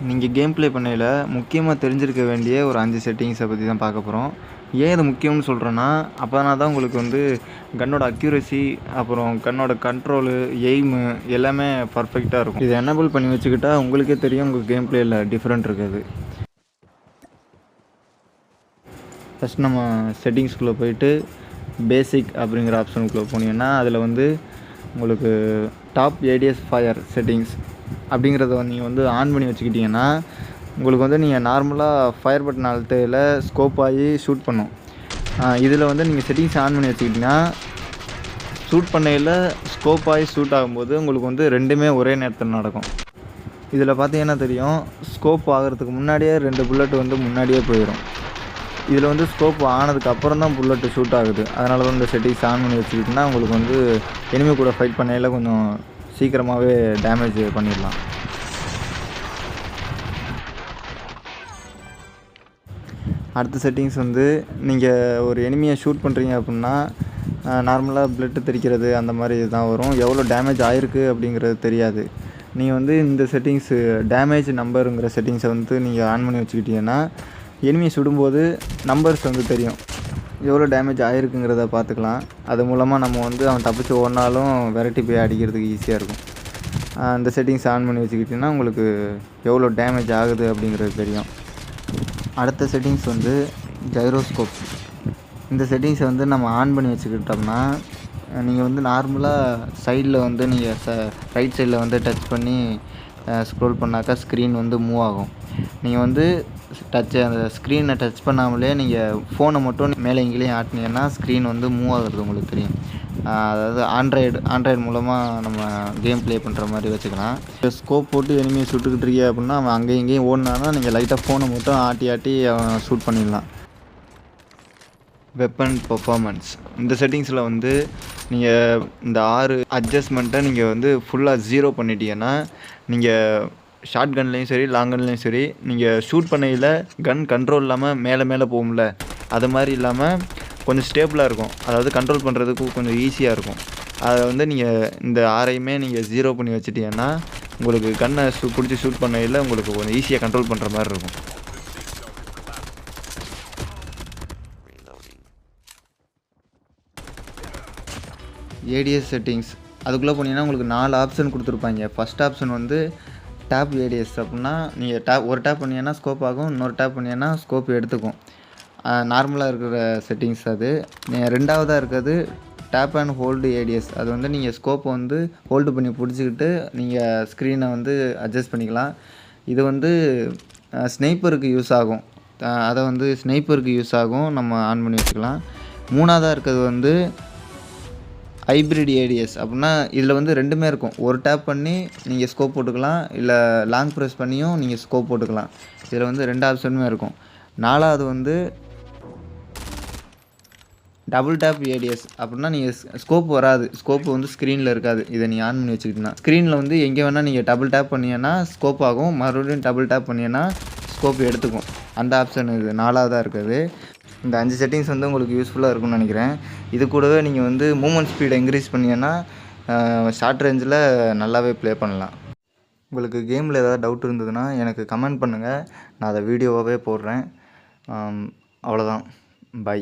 நீங்கள் game play பண்ணையில் முக்கியமாக தெரிஞ்சிருக்க வேண்டிய ஒரு 5 செட்டிங்ஸை பற்றி தான் பார்க்க போகிறோம். ஏன் இது முக்கியம்னு சொல்கிறேன்னா, அப்போனா தான் உங்களுக்கு வந்து கன்னோட அக்யூரசி, அப்புறம் கன்னோட கண்ட்ரோலு, எய்மு எல்லாமே பர்ஃபெக்டாக இருக்கும். இதை எனேபிள் பண்ணி வச்சுக்கிட்டா உங்களுக்கே தெரியும் உங்கள் கேம் ப்ளேயில் டிஃப்ரெண்ட் இருக்குது. ஃபஸ்ட் நம்ம செட்டிங்ஸ்குள்ளே போயிட்டு பேசிக் அப்படிங்கிற ஆப்ஷனுக்குள்ளே போனீங்கன்னா அதில் வந்து உங்களுக்கு டாப் ஏடிஎஸ் ஃபயர் செட்டிங்ஸ் அப்படிங்கிறத நீங்கள் வந்து ஆன் பண்ணி வச்சுக்கிட்டிங்கன்னா உங்களுக்கு வந்து நீங்கள் நார்மலாக ஃபயர் பட்டன் அழுத்தையில் ஸ்கோப் ஆகி ஷூட் பண்ணும். இதில் வந்து நீங்கள் செட்டிங்ஸ் ஆன் பண்ணி வச்சுக்கிட்டிங்கன்னா ஷூட் பண்ணையில் ஸ்கோப் ஆகி ஷூட் ஆகும்போது உங்களுக்கு வந்து ரெண்டுமே ஒரே நேரத்தில் நடக்கும். இதில் பார்த்தீங்கன்னா தெரியும், ஸ்கோப் ஆகிறதுக்கு முன்னாடியே 2 புல்லட் வந்து முன்னாடியே போயிடும். இதில் வந்து ஸ்கோப் ஆனதுக்கு அப்புறம் தான் புல்லட்டு ஷூட் ஆகுது. அதனால தான் இந்த செட்டிங்ஸ் ஆன் பண்ணி வச்சுக்கிட்டிங்கன்னா உங்களுக்கு வந்து எனிமி கூட ஃபைட் பண்ணையில் கொஞ்சம் சீக்கிரமாகவே டேமேஜ் பண்ணிடலாம். அடுத்த செட்டிங்ஸ் வந்து நீங்கள் ஒரு எனிமியை ஷூட் பண்ணுறீங்க அப்படின்னா நார்மலாக பிளட்டு தெரிக்கிறது அந்த மாதிரி தான் வரும். எவ்வளோ டேமேஜ் ஆகிருக்கு அப்படிங்கிறது தெரியாது. நீங்கள் வந்து இந்த செட்டிங்ஸு டேமேஜ் நம்பருங்கிற செட்டிங்ஸை வந்து நீங்கள் ஆன் பண்ணி வச்சுக்கிட்டிங்கன்னா எனிமியை சுடும்போது நம்பர்ஸ் வந்து தெரியும், எவ்வளோ டேமேஜ் ஆகிருக்குங்கிறத பார்த்துக்கலாம். அது மூலமாக நம்ம வந்து அவன் தப்பிச்சு ஓடினாலும் விரட்டி போய் அடிக்கிறதுக்கு ஈஸியாக இருக்கும். இந்த செட்டிங்ஸ் ஆன் பண்ணி வச்சுக்கிட்டிங்கன்னா உங்களுக்கு எவ்வளோ டேமேஜ் ஆகுது அப்படிங்கிறது தெரியும். அடுத்த செட்டிங்ஸ் வந்து ஜைரோஸ்கோப். இந்த செட்டிங்ஸை வந்து நம்ம ஆன் பண்ணி வச்சுக்கிட்டோம்னா நீங்கள் வந்து நார்மலாக சைடில் வந்து நீங்கள் ரைட் சைடில் வந்து டச் பண்ணி ஸ்க்ரோல் பண்ணாக்கா ஸ்க்ரீன் வந்து மூவ் ஆகும். நீங்கள் வந்து அந்த ஸ்க்ரீனை டச் பண்ணாமலே நீங்கள் ஃபோனை மட்டும் மேலே எங்கேயும் ஆட்டினீங்கன்னா ஸ்க்ரீன் வந்து மூவ் ஆகுறது உங்களுக்கு தெரியும். அதாவது ஆண்ட்ராய்டு மூலமாக நம்ம கேம் ப்ளே பண்ணுற மாதிரி வச்சுக்கலாம். ஸ்கோப் போட்டு எனிமியை சுட்டுக்கிட்டு இருக்கீங்க அப்படின்னா அவன் அங்கேயும் இங்கேயும் ஓடினானா நீங்கள் லைட்டாக ஃபோனை மட்டும் ஆட்டி அவன் ஷூட் பண்ணிடலாம். Weapon performance. இந்த செட்டிங்ஸில் வந்து நீங்கள் இந்த 6 அட்ஜஸ்ட்மெண்ட்டை நீங்கள் வந்து ஃபுல்லாக 0 பண்ணிட்டீங்கன்னா நீங்கள் ஷார்ட் கன்லேயும் சரி லாங் கன்லேயும் சரி நீங்கள் ஷூட் பண்ணையில் கன் கண்ட்ரோல் இல்லாமல் மேலே போகும்ல, அது மாதிரி இல்லாமல் கொஞ்சம் ஸ்டேபிளாக இருக்கும். அதாவது கண்ட்ரோல் பண்ணுறதுக்கு கொஞ்சம் ஈஸியாக இருக்கும். அதை வந்து நீங்கள் இந்த 6ஐயுமே நீங்கள் 0 பண்ணி வச்சுட்டீங்கன்னா உங்களுக்கு கன்னை பிடிச்சி ஷூட் பண்ணையில் உங்களுக்கு கொஞ்சம் ஈஸியாக கண்ட்ரோல் பண்ணுற மாதிரி இருக்கும். ஏடிஎஸ் செட்டிங்ஸ் அதுக்குள்ளே போனீங்கன்னா உங்களுக்கு 4 ஆப்ஷன் கொடுத்துருப்பாங்க. ஃபஸ்ட் ஆப்ஷன் வந்து டேப் ஏடிஎஸ் அப்படின்னா நீங்கள் ஒரு டேப் பண்ணிங்கன்னா ஸ்கோப் ஆகும், இன்னொரு டேப் பண்ணிங்கன்னா ஸ்கோப் எடுத்துக்கும். நார்மலாக இருக்கிற செட்டிங்ஸ் அது. ரெண்டாவதாக இருக்கிறது டேப் அண்ட் ஹோல்டு ஏடிஎஸ். அது வந்து நீங்கள் ஸ்கோப்பை வந்து ஹோல்டு பண்ணி பிடிச்சிக்கிட்டு நீங்கள் ஸ்க்ரீனை வந்து அட்ஜஸ்ட் பண்ணிக்கலாம். இது வந்து ஸ்னைப்பருக்கு யூஸ் ஆகும். அதை வந்து ஸ்னைப்பருக்கு யூஸ் ஆகும், நம்ம ஆன் பண்ணி வச்சுக்கலாம். மூணாவதாக இருக்கிறது வந்து ஹைப்ரிட் ஏடிஎஸ் அப்படின்னா இதில் வந்து ரெண்டுமே இருக்கும். ஒரு டேப் பண்ணி நீங்கள் ஸ்கோப் போட்டுக்கலாம், இல்லை லாங் ப்ரெஸ் பண்ணியும் நீங்கள் ஸ்கோப் போட்டுக்கலாம். இதில் வந்து 2 ஆப்ஷனுமே இருக்கும். 4வது வந்து டபுள் டேப் ஏடிஎஸ் அப்படின்னா நீங்கள் ஸ்கோப் வராது, ஸ்கோப் வந்து ஸ்க்ரீனில் இருக்காது. இதை நீங்கள் ஆன் பண்ணி வச்சுக்கிட்டீங்கன்னா ஸ்க்ரீனில் வந்து எங்கே வேணால் நீங்கள் டபுள் டேப் பண்ணிங்கன்னா ஸ்கோப் ஆகும், மறுபடியும் டபுள் டேப் பண்ணிங்கன்னா ஸ்கோப் எடுத்துக்கும். அந்த ஆப்ஷன் இது 4வதாக இருக்குது. இந்த 5 செட்டிங்ஸ் வந்து உங்களுக்கு யூஸ்ஃபுல்லாக இருக்கும்னு நினைக்கிறேன். இது கூடவே நீங்கள் வந்து மூவ்மெண்ட் ஸ்பீடை இன்க்ரீஸ் பண்ணிங்கன்னா ஷார்ட் ரேஞ்சில் நல்லாவே ப்ளே பண்ணலாம். உங்களுக்கு கேமில் ஏதாவது டவுட் இருந்ததுன்னா எனக்கு கமெண்ட் பண்ணுங்கள், நான் அதை வீடியோவாகவே போடுறேன். அவ்வளோதான். பை.